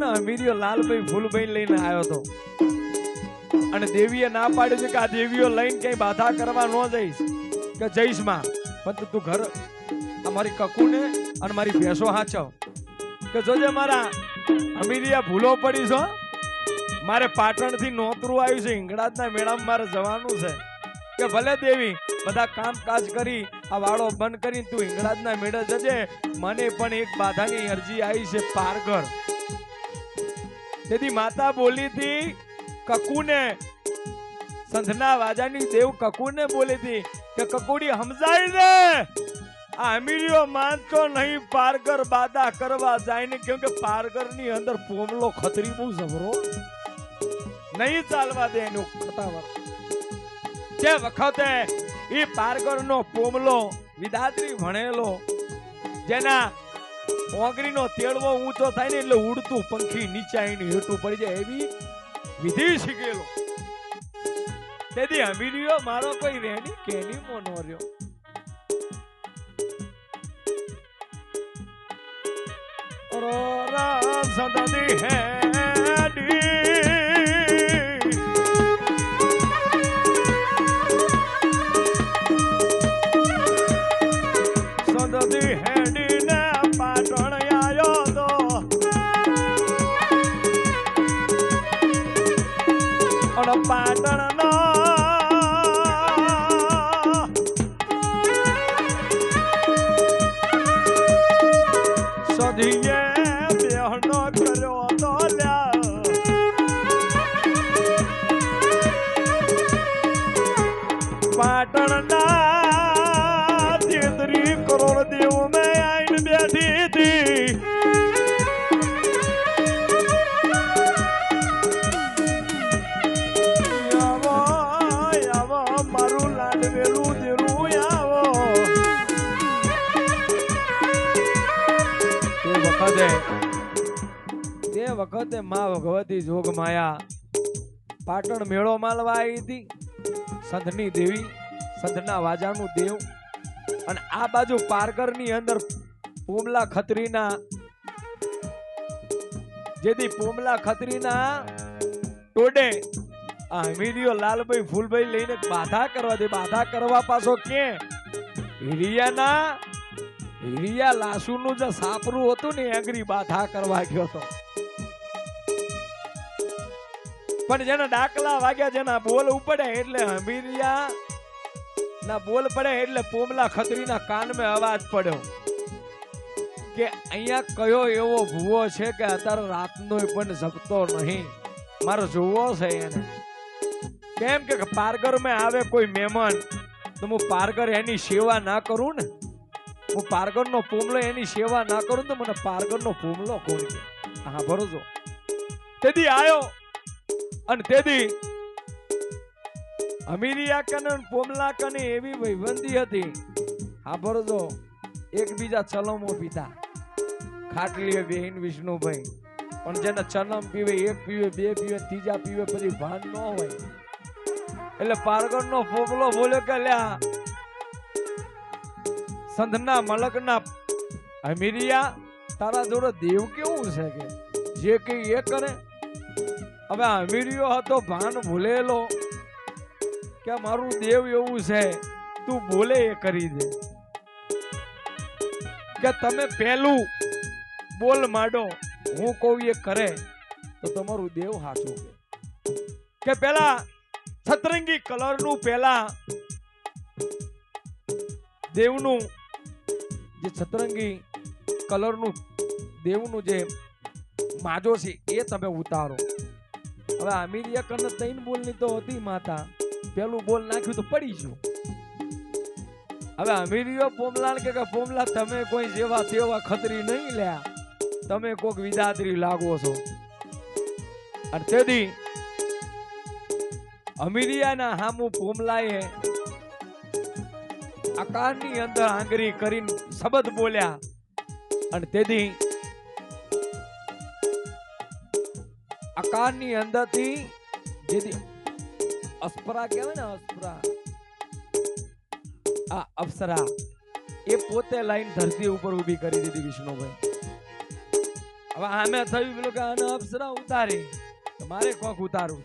ને અમીરિયો લાલભાઈ ફૂલભાઈ લઈને આવ્યો હતો અને દેવીએ ના પાડી છે કે આ દેવીઓ લઈને ક્યાંય બાધા કરવા ન જઈશ કે જઈશ માં પણ તું ઘર અમારી કકુને અને મારી ભેંસો હાચવ કે જોજે મારા અમીરિયા ભૂલો પડી છો મારે પાટણ થી નોતરું આવ્યું છે હિંગળાજના મેળામાં મારે જવાનું છે કે ભલે દેવી બધા કામકાજ કરી આ વાળો બંધ કરી તું હિંગળાજના મેળે જજે મને પણ એક બાધાની અરજી આવી છે પારગર તેથી માતા બોલી હતી કકુને સંધના વાજાની દેવ કકુને બોલી હતી કે કકુડી સમજાય દે આ અમીરિયો માનતો નહીં પારગર બાધા કરવા જાય ને કેમ કે પારગર ની અંદર પોમલો ખતરી બહુ જબરો નહીં ચાલવા દે એનું ખતાવર જે વખતે એ પારગર નો પોમલો વિદાત્રી ભણેલો જેના ઓગરીનો તેડવો ઊંચો થાય ને એટલે ઉડતું પંખી નીચે આવીને હેઠું પડી જાય એવી વિધિ શીખેલો તેથી અમીરિયો મારો કોઈ રેની કેની મોનો રહ્યો સદદી હેડી સદદી હેડી ને પાટણ આયો તો અને પાટણ નો સદીએ બેહનો કર્યો તો લ્યા પાટણ ના 33 કરોડ દેવ મેં આઈને બેઠી હતી આવો મારું લાડવેલું દેરું આવો તે વખતે માં ભગવતી જોગ માયા પાટણ મેળો માલવા આવી હતી સંધની દેવી સંધના વાજાનું દેવ અને આ બાજુ પારગર ની અંદર પોમલા ખત્રીના જેથી પોમલા ખત્રીના ટોડે આ અમીરિયો લાલભાઈ ફૂલભાઈ લઈને બાધા કરવા દે બાધા કરવા પાછો કે હિરિયા લાસુનું જે સાપરું હતું ને એંગરી બાધા કરવા ગયો હતો પણ જેના ડાકલા વાગ્યા જેના બોલ ઉપડે એટલે અમીરિયા ના બોલ પડે એટલે પોમલા ખત્રીના કાનમાં અવાજ પડ્યો કે અહીંયા કયો એવો ભૂવો છે કે અત્યારે રાતનો પણ જપતો નહીં મારો જોવો છે એને કેમ કે પારગર માં આવે કોઈ મહેમાન તો હું પારગર એની સેવા ના કરું ને હું પારગર નો પોમલો એની સેવા ના કરું તો મને પારગર નો પોમલો કોણ કે હા ભરોસો તેથી આયો અને તેથી અમીરિયા કને પોમલા કને એવી વૈવંતી હતી હા ભરોસો એકબીજા ચલમો પીતા ખાટલીએ બેહીન વિષ્ણુભાઈ પણ જેને ચલમ પીવે એક પીવે બે પીવે ત્રીજા પીવે પછી ભાન ન હોય એટલે પારગર નો પોમલો બોલ્યો કે લ્યા સંધના મલકના અમીરિયા તારા જોડે દેવ કેવું છે કે જે કઈ એ કરે હવે અમીરિયો હતો ભાન ભૂલેલો કે મારું દેવ એવું છે તું બોલે એ કરી દે કે તમે પહેલું બોલ માંડો હું કહું એ કરે તો તમારું દેવ હાચું કે પેલા સતરંગી કલર નું પેલા દેવનું જે સતરંગી કલર નું દેવનું જે માજો છે એ તમે ઉતારો હવે અમીરિયા કને 3 બોલની તો હતી માતા પેલું બોલ નાખ્યું તો પડી ગયું હવે અમીરિયો પોમલા કે પોમલા તમે કોઈ જેવા તેવા ખતરી નહીં લ્યા તમે કોક વિદાત્રી લાગો છો અને તેથી અમીરિયાના હામુ પોમલાએ આકારની અંદર આંગરી કરીને શબ્દ બોલ્યા અને તેથી આકારની અંદરથી જેથી અસ્પરા કહેવાય ને અસ્પરા આ અપ્સરા એ પોતે લાઈન ધરતી ઉપર ઊભી કરી દીધી વિષ્ણુભાઈ. હવે હવે આમે થયું પેલું કે આને અપ્સરા ઉતારી તો મારે કોક ઉતારવું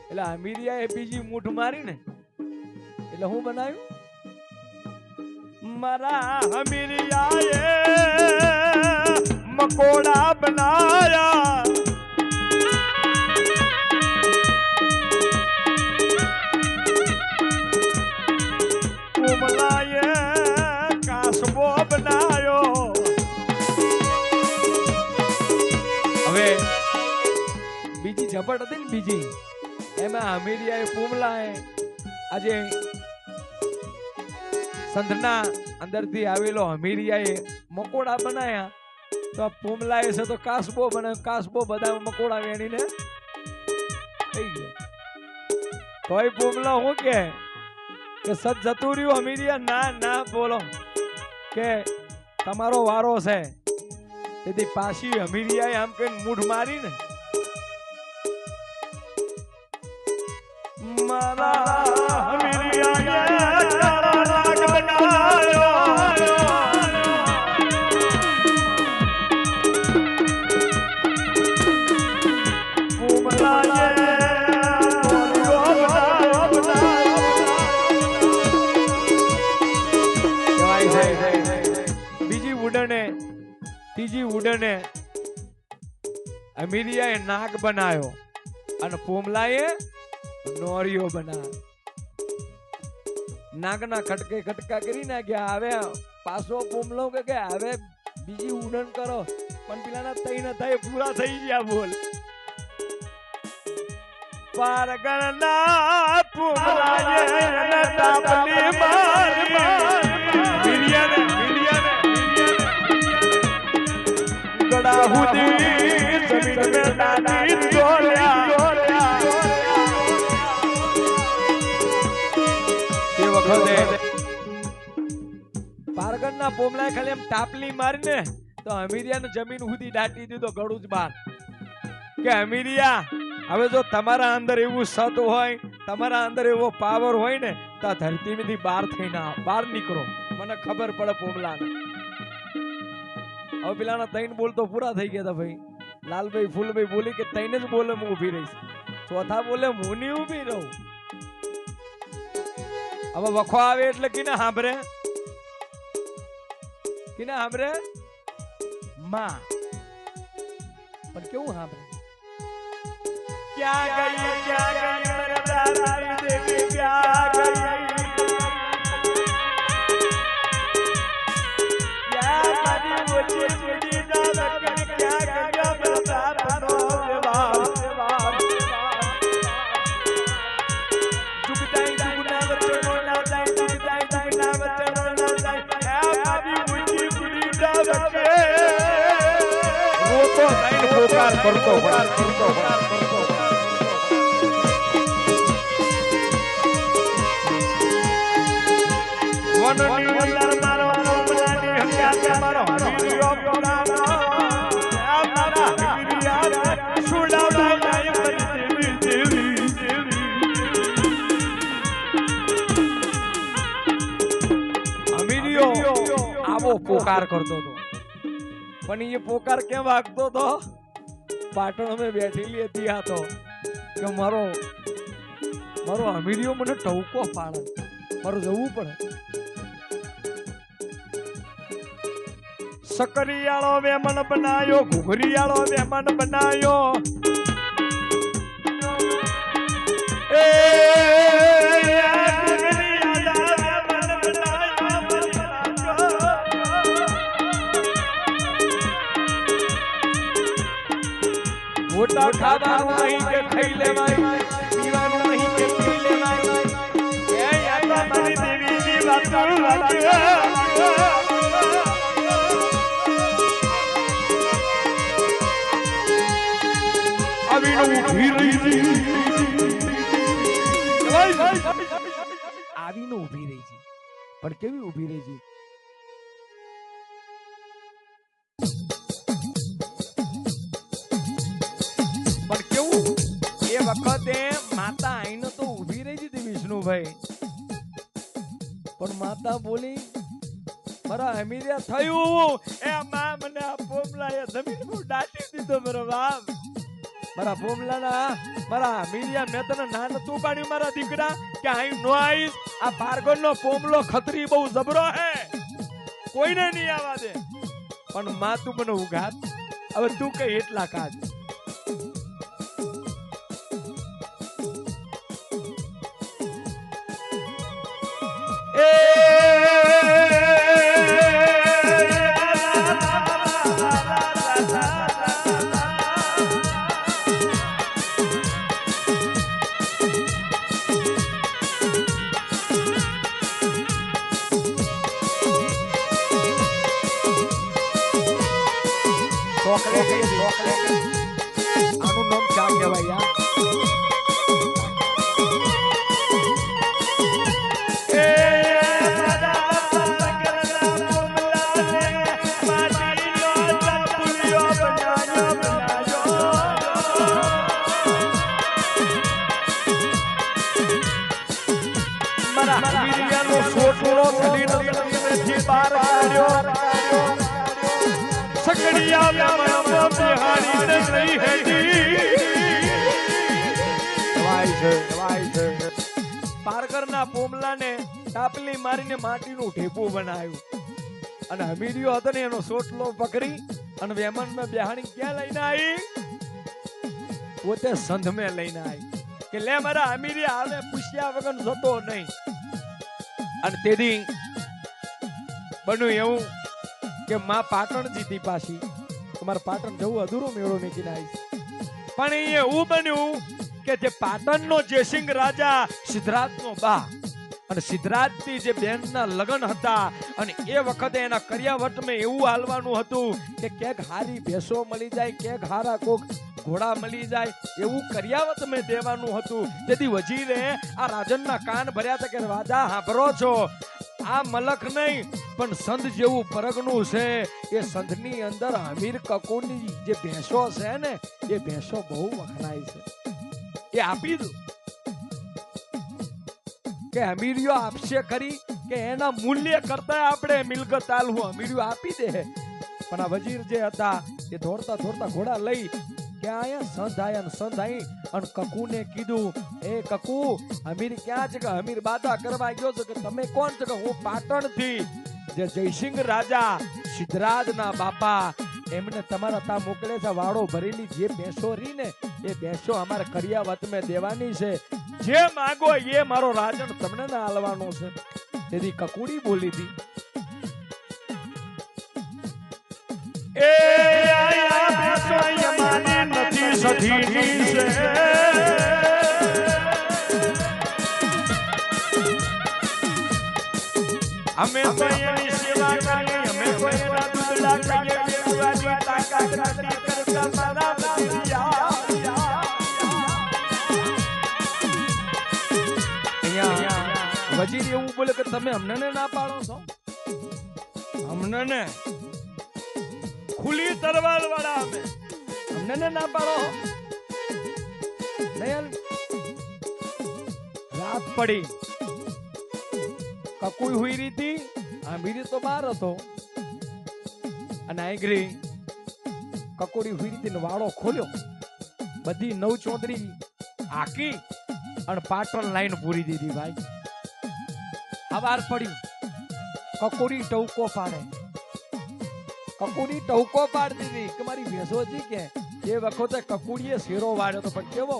એટલે અમીરિયાએ બીજી મૂઠ મારી ને એટલે હું બનાવ્યું મારા અમીરિયાએ મકોડા બનાયા કોમલાએ કાસબો બનાયો હવે બીજી ઝપટ હતી ને બીજી એમાં અમીરિયાએ પૂમલાએ આજે સંધના અંદરથી આવેલો અમીરિયાએ મકોડા બનાયા તો પૂમલાએ છે તો કાસબો બનાવ્યો કાસબો બધા મકોડા વેણીને થઈ ગયો તોય પૂમલા હું કે સત જતું રહ્યું અમીરિયા ના ના બોલો કે તમારો વારો છે તેથી પાછી અમીરિયાએ આમ કઈ મૂઢ મારી ને મારા અમીરિયાએ કાળા નાગ બનાયો ત્રીજી ઉડને અમીરિયાએ નાગ બનાયો અને પોમલાએ નોરિયો બનાવ્યો નાગના ખટકે ખટકા કરી નાખ્યા હવે પાછો પોમલો કે હવે બીજી ઉડન કરો પણ પેલાના તઈ ન થાય પૂરા થઈ ગયા બોલ પારગણના પોમલાએ તાપલી મારી ગડા હુદી જમીન મે દાદી જોલ્યા તે વખતે પારગણના પોમલાએ ખાલી એમ તાપલી મારીને તો અમીરિયાને જમીન હુદી દાટી દીધો ગળું જ બાર કે અમીરિયા હવે જો તમારા અંદર એવું સત હોય તમારા અંદર એવો પાવર હોય ને તો ધરતીમાંથી બહાર થઈને બહાર નીકળો મને ખબર પડે પોમલાને હવે પેલાના ત્રણ બોલ તો પૂરા થઈ ગયા હતા ભાઈ લાલભાઈ ફૂલભાઈ બોલી કે ત્રણ જ બોલે હું ઊભી રહીશ ચોથા બોલે હું નહીં ઊભી રહું હવે વખો આવે એટલે કિને સાંભળે માં પણ કેવું સાંભળે ક્યાં ગઈ મરદારી દેવી ક્યાં ગઈ કરતો વનની અંદર મારો પોમલાની હત્યા મારો વીડિયો બનાવો આ મારા વીડિયા સુડાવડા લાય બની દેવી અમીરિયો આવો પોકાર કરતો હતો પણ એ પોકાર કેમ વાગતો હતો પાટણ અમે બેઠેલી હતી આ તો કે મારો અમીરિયો મને ટવકો પાડે મારું જવું પડે સકરિયાળો વેમન બનાયો ઘુઘરિયાળો વેમન બનાયો એ મોટા ખાવાનું નહીં કે ખાઈ લેવાય પીવાનું નહીં કે પી લેવાય એ આ મારી દેવીની વાતો લાગે આવીને ઊભી રહી છે પણ કેવી ઊભી રહી છે વખતે માતા આઈને તો ઊભી રહી હતી વિષ્ણુભાઈ પણ માતા બોલી મારા હમીરિયા થયું એ માં મને આ પોમલાએ જમીન પર દાટી દીધો મારો બાપ. મારા પોમલાના મારા હમીરિયા મેં તને ના નતું પાડ્યું મારા દીકરા કે અહીં નો આવીશ. આ પારગણનો પોમલો ખતરી બહુ જબરો હે, કોઈને નહીં આવવા દે. પણ માં તું મને ઉઘાત, હવે તું કઈ એટલા કાજ. આનું નામ ચા કહેવાય યાર. પારગરના પોમલાને ટાપલી મારીને માટીનું ઢેપું બનાવ્યું અને હમીરિયો હતો ને એનો સોટલો પકડી અને વેમનમાં બેહાણી ક્યાં લઈને આવી? પોતે સંધ મેં લઈને આવી કે લે મારા હમીરિયા આવે પૂછ્યા વગર જતો નહીં. અને તેથી બન્યું એવું કે માં પાટણ જીતી પાછી. તમારે પાટણ જવું અધૂરો મેળો મેકીને આવીશ. પણ એ એવું બન્યું કે જે પાટણનો જયસિંહ રાજા સિદ્ધરાજનો બા અને સિદ્ધરાજની જે બેનના લગ્ન હતા અને એ વખતે એના કર્યાવટમાં એવું હાલવાનું હતું કે ક્યાંક હારી ભેંસો મળી જાય, ક્યાંક હારા કોક ઘોડા મળી જાય, એવું કર્યાવત મેં દેવાનું હતું. જેથી વજીરે આ રાજનના કાન ભર્યા હતા કે રાજા સાંભળો છો, આ મલક નહીં પણ સંધ જેવું પરગણું છે. એ સંધની અંદર હમીર કકુની જે ભેંસો છે ને એ ભેંસો બહુ વખણાય છે. એ આપી દો કે હમીરિયો આપશે ખરી કે એના મૂલ્ય કરતા આપણે મિલકત આલવું હમીરિયો આપી દે. પણ આ વજીર જે હતા એ દોડતા દોડતા ઘોડા લઈ કે આયા સંધ આયા ને સંધ આવી અને કકુને કીધું, એ કકુ હમીર ક્યાં છે? કે હમીર બાધા કરવા ગયો છે. કે તમે કોણ છો? કે હું પાટણ થી જે જયસિંહ રાજા સિદ્ધરાજના બાપા એમને તમારા તા મોકલે છે. વાળો ભરેલી જે ભેંસો રી ને એ ભેંસો અમારે કર્યાવત મેં દેવાની છે. જે માગો એ મારો રાજન તમને ના હાલવાનો છે. તેથી કકુડી બોલી હતી, એ આયા ભેંસો યમાની નથી સધીની છે. અમે તો એની સેવા કરીએ, અમે તો એના દૂધડા ખાઈએ, વેચવાની તાકાત નથી કરતા મારા ભજીયા. અહીંયા વજીર એવું બોલે કે તમે અમને ના પાડો છો? અમને ને ખુલ્લી તરવાર વાળા અમે અમને ના પાડો. રાત પડી, કકુઈ હુઈ રહી હતી, આંબીરી તો બહાર હતો અને આંગરી કકોડી હુઈ હતી ને વાળો ખોલ્યો, બધી નવ ચોદરી હાકી અને પાટણ લાઈન પૂરી દીધી. ભાઈ હવાર પડ્યું, કકોડી ટવકો પાડે, કકુડી ટવકો પાડી દીધી કે મારી ભેંસોજી કે એ વખતે કકુડીએ શેરો વાળ્યો તો પણ કેવો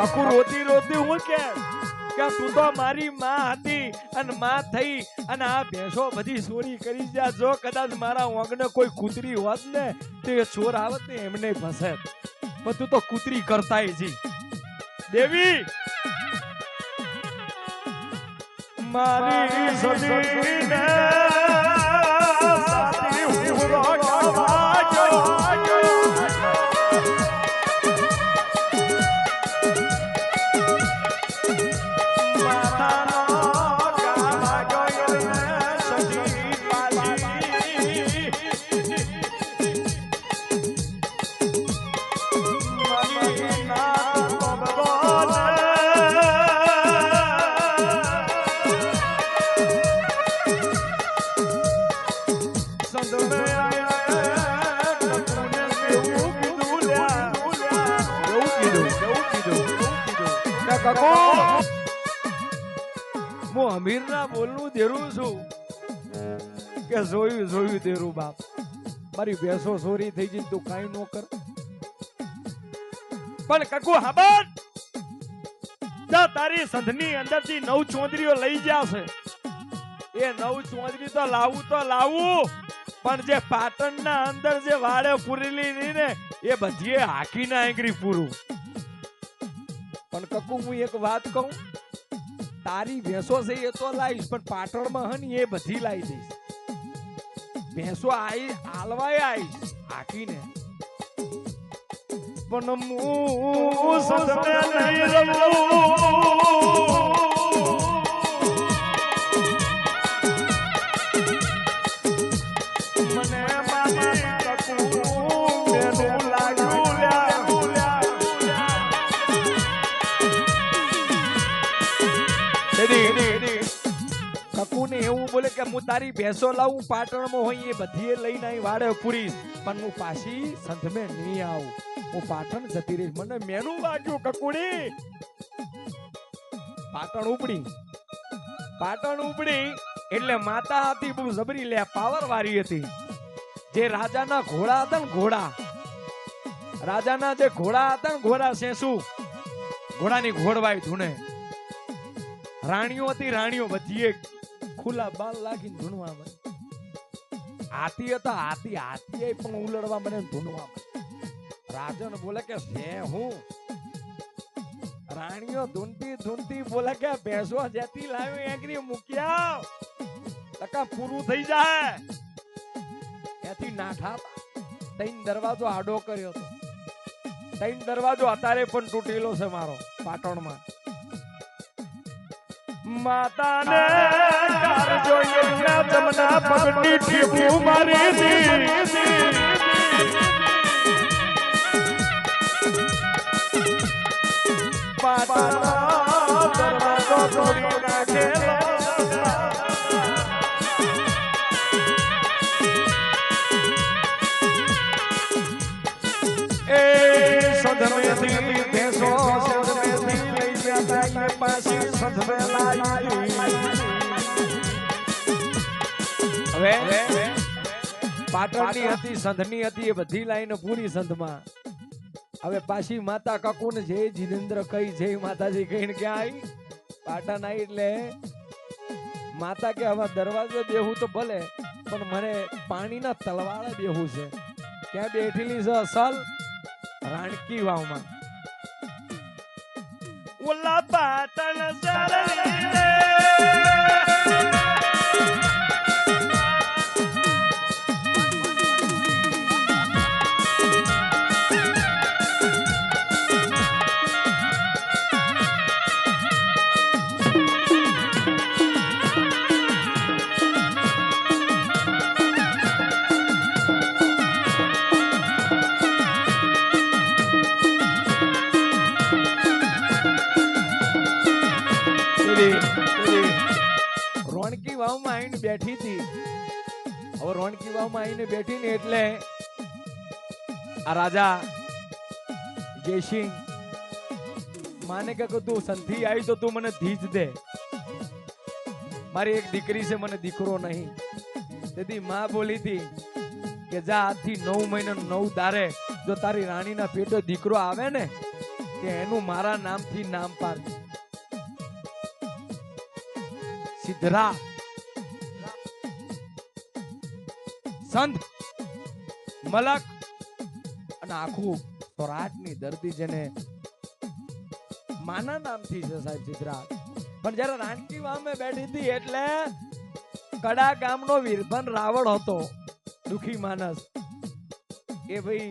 કકુ રોતી રોતી હું કે તું તો મારી માં હતી અને માં થઈ અને આ ભેંસો બધી ચોરી કરી જા. જો કદાચ મારા ઓંગને કોઈ કૂતરી હોત ને તો એ ચોર આવત ને એમને ફસે. પણ તું તો કૂતરી કરતાય જી. દેવી મારી સદીને સાથી હું રોકાવા ગયો. હું અમીરના બોલનું દેરું છું કે જોયું જોયું દેરું બાપ. મારી ભેંસો ચોરી થઈ જઈને તું કાઈ નો કર. પણ કકુ હાબત જા તારી સંધની અંદરથી 9 ચોંદરીઓ લઈ જાશે. એ 9 ચોંદરી તો લાવું પણ જે પાટણના અંદર જે વાડે પૂરેલી ની ને એ બધીએ હાકીના આંગરી પૂરું. પણ કકુ હું એક વાત કહું, તારી ભેંસો છે એ તો લાવીશ પણ પાટણમાં હે ને એ બધી લાવી દઈશ. ભેંસો આલવાય આવીશ હાકીને. પણ હું સદને નહીં રમું. મને મારી કકુ બેનું લાગ્યું કકુને એવું બોલે કે હું તારી ભેંસો લાવું પાટણમાં હોય એ બધી લઈને અહીં વાડે પૂરીશ પણ હું પાછી સંધમે નહીં આવું. હું પાટણ જતી રહીશ. મને મેનું વાગ્યું કકુડી. પાટણ ઉપડી એટલે માતા હતી બહુ જબરી લે પાવર વાળી હતી. જે રાજાના ઘોડા હતા ને રાજાના જે ઘોડા હતા ને ઘોડા શેસુ ઘોડાની ઘોડવાઈ ધૂણે. રાણીઓ હતી રાણીઓ બધી ખુલ્લા બાલ લાગીને ધૂણવા મને. હાથી હતા હાથી પણ ઉલડવા મને ધૂણવા મને. રાજન બોલે કે છે હું રાણીઓ ધૂનતી બોલે કે ભેંસો જેતી લાવ્યો એંગરી મૂક્યા ટકા પૂરું થઈ જાય. એથી નાઠા 3 દરવાજો આડો કર્યો હતો. 3 દરવાજો અત્યારે પણ તૂટેલો છે મારો પાટણમાં. માતાને કારજો એના જમના પગની ઠીપું મારી દી. પાટણનો દરવાજો તોડી નાખેલો. એ સદમેથી ભેંસો સદમેથી લઈ જતા એ પાછી સદમે લાવી. હવે પાટણની હતી સંધની હતી એ બધી લાઈન પૂરી સંધમાં. હવે પાછી માતા કકુને જય જીનેન્દ્ર કઈ જય માતાજી કહીને ક્યાં આવી પાટણ આવી. એટલે માતા કે હવે દરવાજો બેહું તો ભલે પણ મને પાણીના તલવાળે બેહું છે. ક્યાં બેઠેલી છે અસલ રાણકી વાવમાં. ઓલા પાટણ રોણકી વાવમાં આવીને બેઠી હતી. હવે રોણકી વાવમાં આવીને બેઠી ને એટલે આ રાજા જયસિંહ માને કે તું સંથી આવી તો તું મને ધીજ દે. મારી એક દીકરી છે મને દીકરો નહીં. તેથી માં બોલી હતી કે જા આજથી 9 મહિના 9 દારે જો તારી રાણીના પેટે દીકરો આવે ને કે એનું મારા નામથી નામ પાડજો. સિદ્ધરા સંત મલક અને આખું સૌરાષ્ટ્રની ધરતી જેને માના નામથી છે સાહેબ સિદ્ધરા. પણ જયારે રાણકી વામે બેઠી હતી એટલે કડા ગામનો વીરભન રાવણ હતો, દુખી માનસ. એ ભાઈ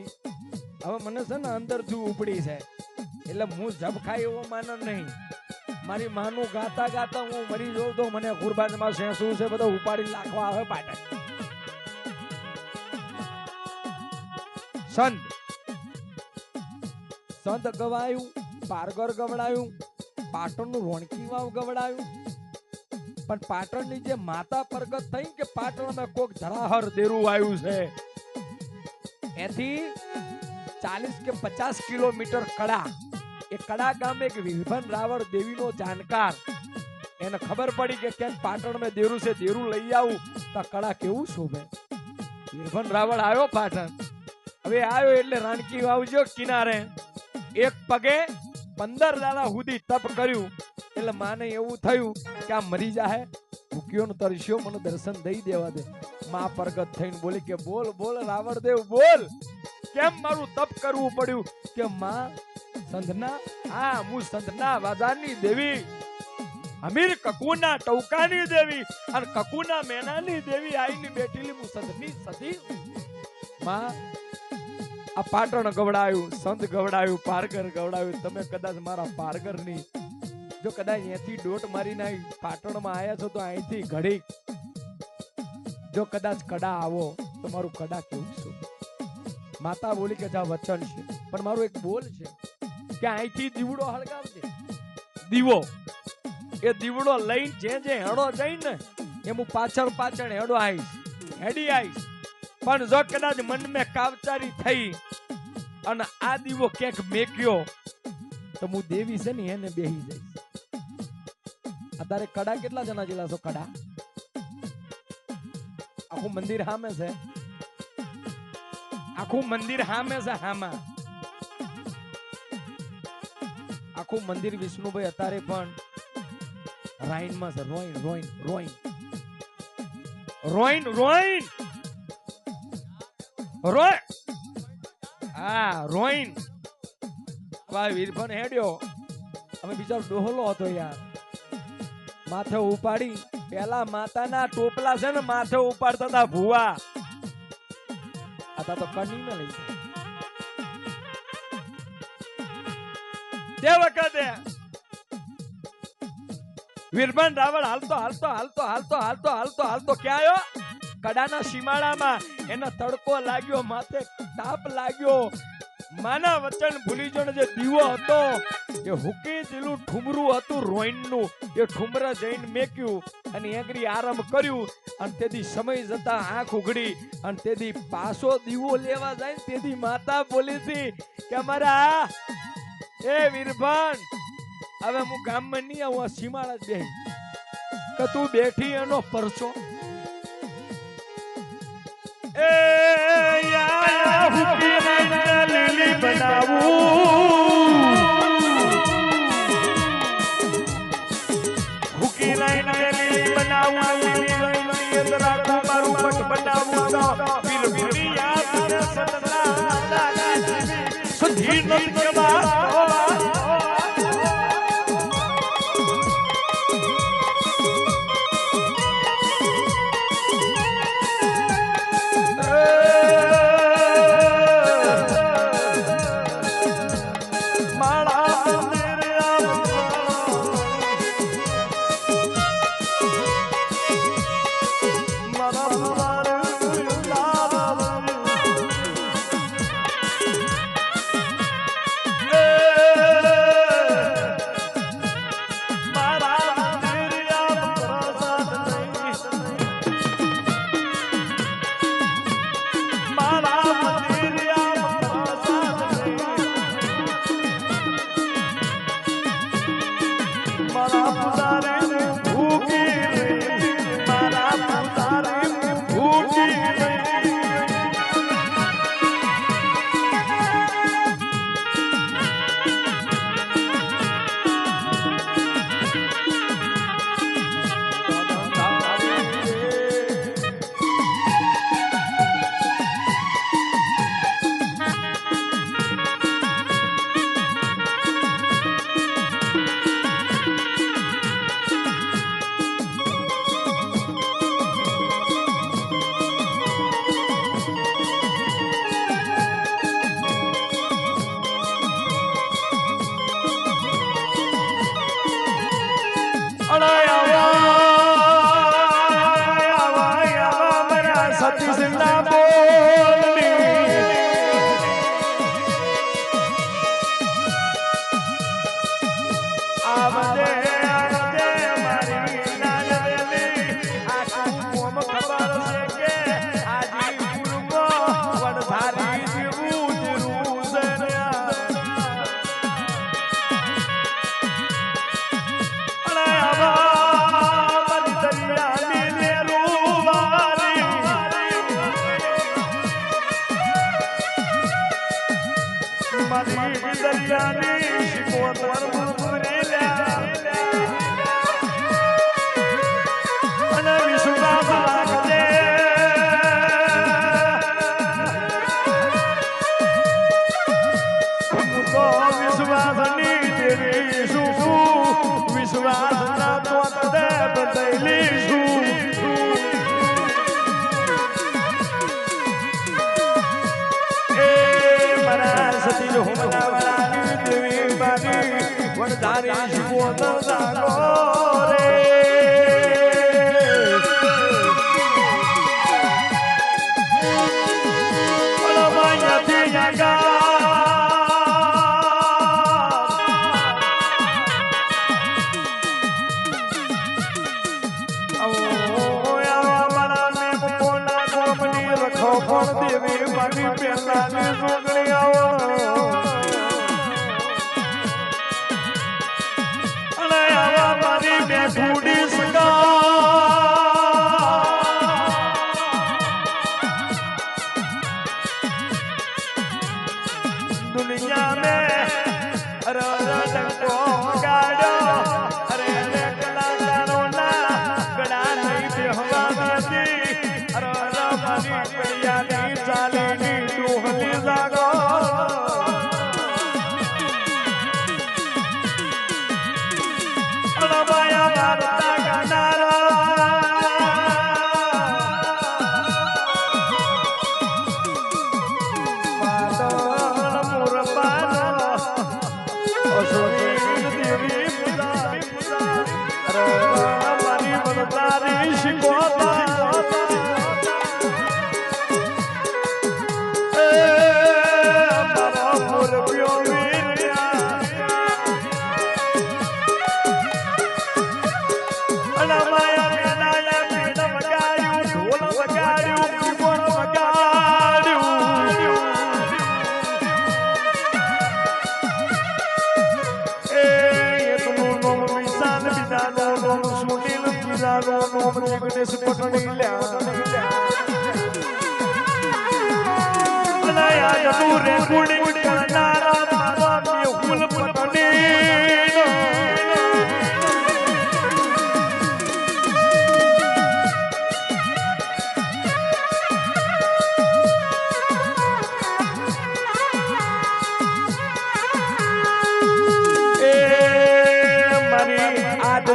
હવે મને છે ને અંદર જુ ઉપડી છે એટલે હું જબ ખાય એવો માનસ નહીં. મારી માનું ગાતા ગાતા હું મરી જાઉં તો મને કુરબાનમાં શેસું છે બધો ઉપાડી નાખવા આવે પાટણ. સંત ગવાયું, પારગર ગવડાયું, પાટણનું રોણકી વાવ ગવડાયું. પણ પાટણની જે માતા પ્રગટ થઈ કે પાટણમાં કોક ધરાહર દેરું આવ્યું છે, એથી 40 કે 50 કિલોમીટર કડા, એ કડા ગામે એક વિભન રાવળ દેવીનો જાણકાર, એને ખબર પડી કે ક્યાંક પાટણમાં દેરું છે, દેરું લઈ આવું તો કડા કેવું શોભે. વિભન રાવળ આવ્યો પાટણ. હવે આવ્યો એટલે રાણકી વાવ જો કિનારે એક પગે 15 દાડા સુધી તપ કર્યું. એટલે માને એવું થયું કે આ મરી જાહે, ભૂખ્યો ને તરસ્યો, મને દર્શન દઈ દેવા દે. માં પ્રગટ થઈને બોલી કે બોલ બોલ રાવણદેવ બોલ, કેમ મારું તપ કરવું પડ્યું? કે માં સંધના, હા હું સંધના વાજાની દેવી, અમીર કકુના ટૌકાની દેવી અને કકુના મેનાની દેવી આઈને બેઠેલી હું સંધની સતી. માં આ પાટણ ગવડાયું, સંત ગવડાયું, પારગર ગવડાયું. તમે કદાચ મારા પારગર ની જો કદાચ અહીંથી ડોટ મારીને પાટણમાં આવ્યા છો તો અહીંથી ઘડી જો કદાચ કડા આવો તો મારું કડા કેવું છે? માતા બોલી કે જા વચન છે, પણ મારું એક બોલ છે કે અહીંથી દીવડો હળગાવજે. દીવો, એ દીવડો લઈને જે હેડો જઈને એ હું પાછળ પાછળ હેડો આવીશ, હેડી આવીશ. પણ જો કદાચ મન મેં કાવચારી થઈ અને આ દીવો ક્યાંક મેક્યો તો હું દેવી છે ને એને બેહી જઈશ. અત્યારે કડા કેટલા જણા જેલા છો? કડા આખું મંદિર હામે છે, આખું મંદિર હામે છે. હામાં આખું મંદિર વિષ્ણુભાઈ અત્યારે પણ રાઈનમાં છે. રોઈન રોઈન રોઈન રોઈન રોઈન રોય, હા રોઈન. ભાઈ વીરભન હેડ્યો, અમે બિચારો ડોહલો હતો યાર, માથે ઉપાડી. પેલા માતાના ટોપલા છે ને માથે ઉપાડતા હતા ભુવા, आता तो कनी में लई તે વખતે વીરબન રાવળ હાલતો હાલતો હાલતો હાલતો હાલતો હાલતો હાલતો ક્યાં આવ્યો? કડાના સીમાડામાં. એનો તડકો લાગ્યો, માથે તાપ લાગ્યો. માના વચન ભૂલી જો જે દીવો હતો એ હુકી જેલું ઠુમરું હતું રોઈનનું, એ ઠુમરા જઈને મેક્યું અને એગરી આરામ કર્યું. અને તેથી સમય જતા આંખ ઉઘડી અને તેથી પાછો દીવો લેવા જાય તેથી માતા બોલી હતી કે અમારા એ વીરભાન હવે હું ગામમાં નહીં આવું, આ સીમાડા જ બેહી કે તું બેઠી એનો પરચો એ યા હુકી લીલી બનાવું, હુકી લીલી બનાવું, લીલી અંદર રાખું મારું પટ બનાવું તો વીર વીર યાદ સતના સુધી નત કબા સતીશ ના બોલની આવજે આવજે મારી નાનવેલી આખું કોમ ખબર છે કે આજીપુરમાં વડધારી જેવું જેવું છે અરે આવા દરિયાની લેરુવારી મારી દરિયાની શિકોતર મુરે અને વિશ્વાસ રાખજે તો વિશ્વાસની દેવી શું વિશ્વાસ ના તો તે બદલી શું એ મારા સતી હોમના વાળાની દેવી મારી વડધારી શિકોતર જાગો રે દેવી મારી પહેલાની છોકરી આવો અને આવા મારી બેઠુડી સગા दुनिया में रंगो गाड़ो अरे कलाकारों ना गड़ा नहीं बेहवा दी अरे रमानी कड़िया नी चाली नी डूहली जागो अरे माया भारता का नारा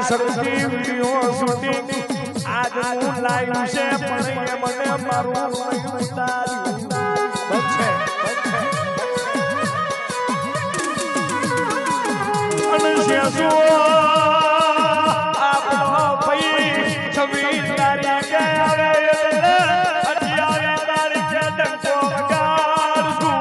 શક્તિ વિડિયો શૂટિંગ આજ હું લાઈવ છે પણ એ મને મારું ઉતાર્યું બચે અનશેસો આપો ભઈ 26 તારીખે આવે અઠિયાવી તારીખે ડંકો વગાડશું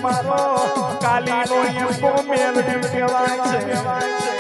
મારો કાલી નો એમ મેલડી કહેવાય છે